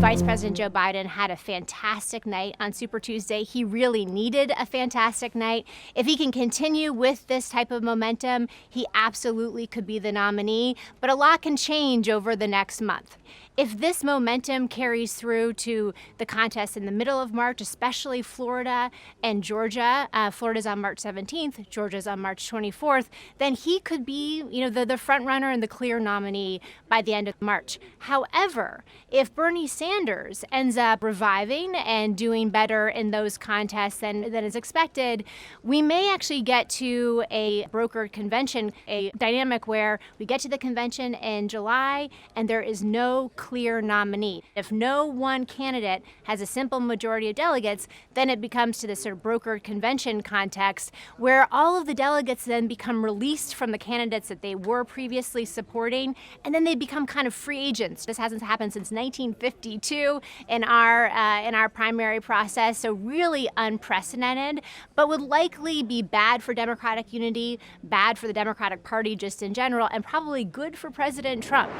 Vice President Joe Biden had a fantastic night on Super Tuesday. He really needed a fantastic night. If he can continue with this type of momentum, he absolutely could be the nominee, but a lot can change over the next month. If this momentum carries through to the contest in the middle of March, especially Florida and Georgia, Florida's on March 17th, Georgia's on March 24th, then he could be, the front runner and the clear nominee by the end of March. However, if Bernie Sanders ends up reviving and doing better in those contests than is expected, we may actually get to a brokered convention, a dynamic where we get to the convention in July and there is no clear nominee. If no one candidate has a simple majority of delegates, then it becomes to this sort of brokered convention context where all of the delegates then become released from the candidates that they were previously supporting, and then they become kind of free agents. This hasn't happened since 1952 in our primary process, so really unprecedented, but would likely be bad for Democratic unity, bad for the Democratic Party just in general, and probably good for President Trump.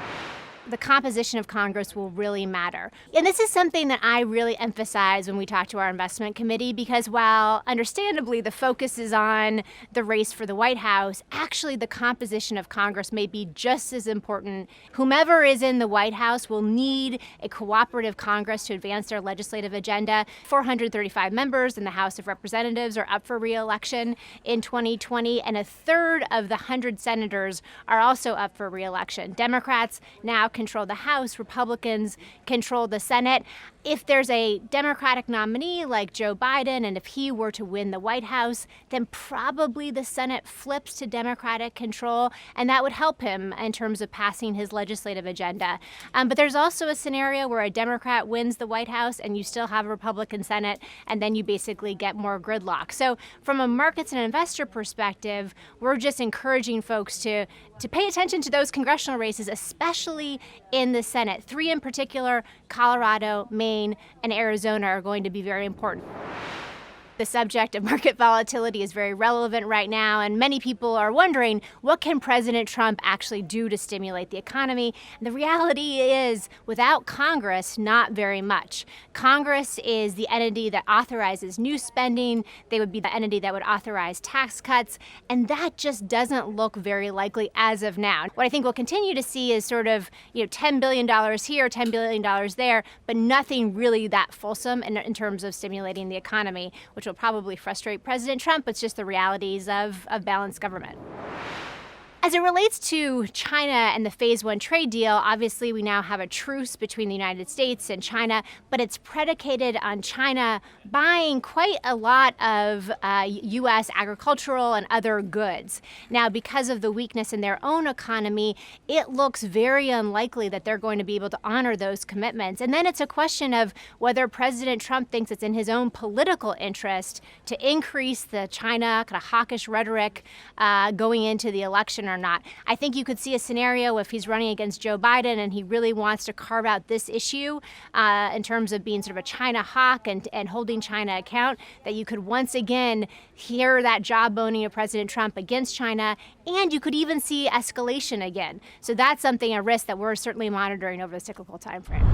The composition of Congress will really matter. And this is something that I really emphasize when we talk to our investment committee, because while understandably the focus is on the race for the White House, actually the composition of Congress may be just as important. Whomever is in the White House will need a cooperative Congress to advance their legislative agenda. 435 members in the House of Representatives are up for re-election in 2020, and a third of the 100 senators are also up for re-election. Democrats now control the House, Republicans control the Senate. If there's a Democratic nominee like Joe Biden, and if he were to win the White House, then probably the Senate flips to Democratic control, and that would help him in terms of passing his legislative agenda. But there's also a scenario where a Democrat wins the White House and you still have a Republican Senate, and then you basically get more gridlock. So from a markets and investor perspective, we're just encouraging folks to pay attention to those congressional races, especially in the Senate. 3 in particular, Colorado, Maine, and Arizona, are going to be very important. The subject of market volatility is very relevant right now, and many people are wondering, what can President Trump actually do to stimulate the economy? And the reality is, without Congress, not very much. Congress is the entity that authorizes new spending. They would be the entity that would authorize tax cuts, and that just doesn't look very likely as of now. What I think we'll continue to see is sort of, $10 billion here, $10 billion there, but nothing really that fulsome in terms of stimulating the economy, which will probably frustrate President Trump. It's just the realities of balanced government. As it relates to China and the Phase 1 trade deal, obviously we now have a truce between the United States and China, but it's predicated on China buying quite a lot of U.S. agricultural and other goods. Now, because of the weakness in their own economy, it looks very unlikely that they're going to be able to honor those commitments. And then it's a question of whether President Trump thinks it's in his own political interest to increase the China kind of hawkish rhetoric going into the election or not. I think you could see a scenario if he's running against Joe Biden and he really wants to carve out this issue in terms of being sort of a China hawk and holding China account, that you could once again hear that jawboning of President Trump against China, and you could even see escalation again. So that's something, a risk that we're certainly monitoring over the cyclical time frame.